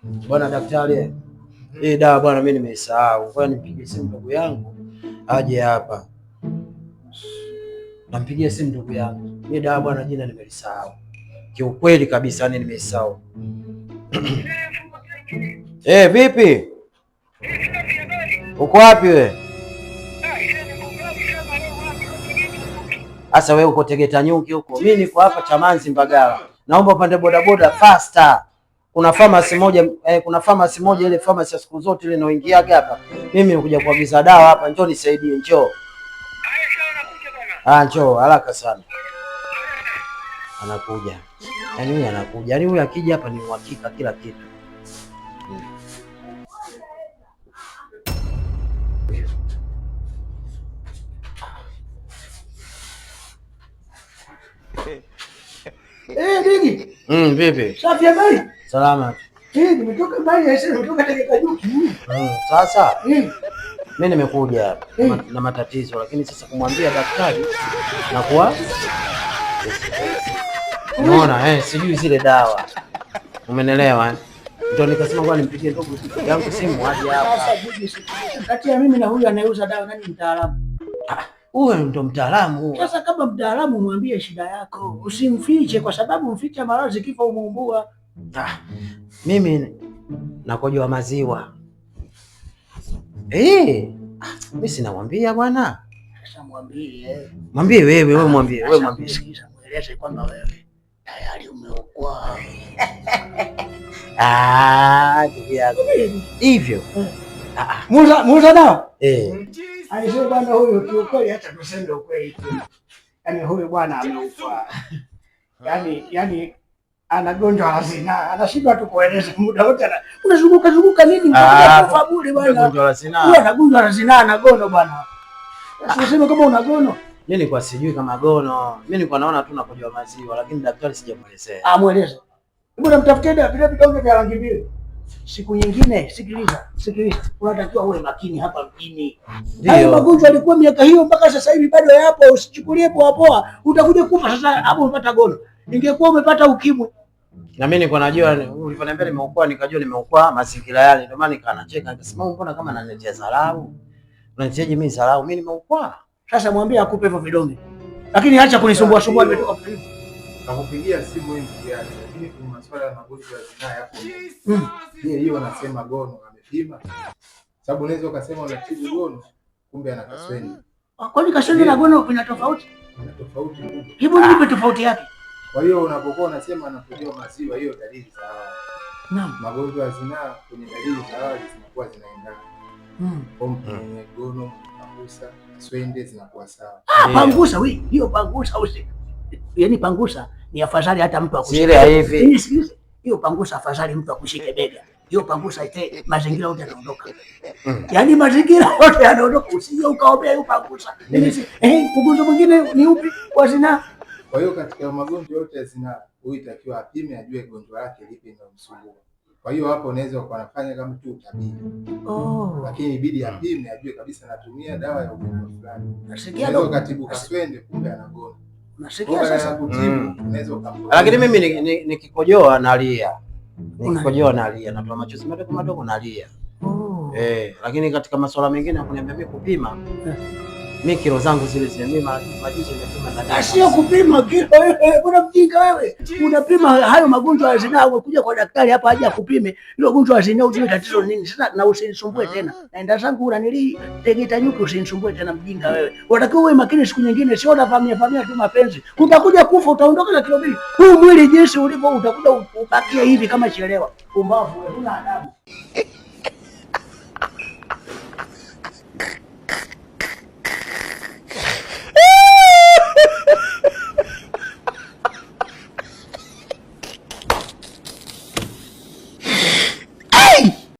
Bwana daktari, hii dawa bwana mimi nimesahau. Kwa hiyo nipigie simu ndugu yangu aje hapa. Nampigie simu ndugu yangu. Hii dawa bwana jina nimelisahau. Kiukweli kabisa yani nimesahau. Vipi? Uko wapi wewe? Asa wewe uko Tegeta Nyuki huko. Mimi niko hapa Chamanzi Mbagala. Naomba upande bodaboda faster. Kuna pharmacy moja ile pharmacy ya siku zote ile inaoingiaga hapa. Mimi nimekuja kuagiza dawa hapa, njoo nisaidie, njoo. Njoo haraka sana. Anakuja. Yaani huyu anakuja. Yaani huyu akija hapa ni uhakika kila kitu. Digi. Vipi? Safi habari? Salama. Nimetoka mbali sasa, nimetoka Tegeta Nyuki. Sasa mimi nimekuja hapa na matatizo, lakini sasa kumwambia daktari na kuwa unaona sijui zile dawa. Umenelewa? Ndio nikasema kwa nimpigie ndugu yangu simu aje hapa. Sasa kati ya mimi na huyu anayeuza dawa nani mtaalamu? Huyo ndo mtaalamu. Sasa kama mtaalamu mwambie shida yako, usimfiche kwa sababu mficha maradhi kifa umuumbua. Mimi nakojoa maziwa. Mimi sinamwambia bwana. Sasa mwambie. Mwambie wewe mwambie. Sikiza, mueleze kwamba wewe tayari umeokoa. Ndugu yako. Hivyo. Muuza dawa? Aisee bwana huyu kiukweli hata tuseme ukweli tu. Yaani huyu bwana ameokoa. Yaani anagonjwa hazina. Anashindwa tu kueleza muda wote unazunguka nini mpaka kufa bure bwana. Anagonjwa hazina. Huyu anagonjwa hazina anagono bwana. Usiseme kama una gono. Mimi nilikuwa sijui kama gono. Mimi nilikuwa naona tu nakojoa maziwa lakini daktari sijamuelezea. Mueleze. Mbona mtafutie dawa vile vidonge vya rangi mbili? Siku nyingine sikiliza. Unatakiwa uwe makini hapa mjini. Hayo magonjwa yalikuwa miaka hiyo mpaka sasa hivi bado yapo, usichukulie poa. Utakuja kufa sasa hapo umepata gono. Ingekuwa umepata ukimwi. Na mimi nilikuwa najua uliponiambia nimeokoa nikajua nimeokoa mazingira yale. Ndio maana nikanacheka nikasema mbona kama ananiletea dharau. Unanileteaje mimi dharau? Mimi nimeokoa. Sasa mwambie akupe hivyo vidonge. Lakini acha kunisumbua nimetoka kufanya. Nakupigia simu hii kiasi. Lakini kuna masuala ya magonjwa ya zinaa yapo. Hiyo wanasema gono amepima. Sababu unaweza ukasema unatibu gono kumbe ana kaswende. Kwani kaswende na gono kuna tofauti? Kuna tofauti kubwa. Hebu nipe tofauti yake. Kwa hiyo unapokuwa unasema anakojoa maziwa, hiyo dalili za awali. Naam. Magonjwa ya zinaa kwenye dalili za awali zinakuwa zinaendana. Gono, pangusa, kaswende zinakuwa sawa. Pangusa hiyo pangusa yaani pangusa ni afadhali hata mtu akushike. Ile hivi. Sikilize. Hiyo pangusa afadhali mtu akushike bega. Hiyo pangusa mazingira yote yanaondoka. Yaani mazingira yote yanaondoka, usije ukaombea hiyo pangusa. Ugonjwa mwingine ni upi wa zinaa? Kwa hiyo katika magonjwa yote ya zinaa, huyu itakiwa apime ajue gonjwa lake lipi linalomsumbua. Kwa hiyo hapo unaweza ukafanya kama tu utabiri. Lakini ibidi apime ajue kabisa anatumia dawa ya ugonjwa fulani. Unaweza ukatibu kaswende kumbe anagono. Nasikia sasa kutibu unaweza ukampa. Lakini mimi nikikojoa nalia. Nikikojoa nalia, natoa machozi madogo nalia. Lakini katika masuala mengine hakuniambia mimi kupima. Mimi kilo zangu zile mimi majuzi nimepima na sio kupima kilo wewe. Kuna mjinga wewe. Unapima hayo magonjwa ya zinaa, umekuja kwa daktari hapa aje akupime. Ile gonjwa ya zinaa ujue tatizo nini? Sasa na usinisumbue tena. Naenda zangu unanili Tegeta Nyuki, usinisumbue tena mjinga wewe. Unatakiwa uwe makini siku nyingine, sio unavamia tu mapenzi. Utakuja kufa, utaondoka na kilo mbili. Huu mwili jinsi ulivyo utakuja ubakie hivi kama chelewa. Pumbavu wewe, huna adabu.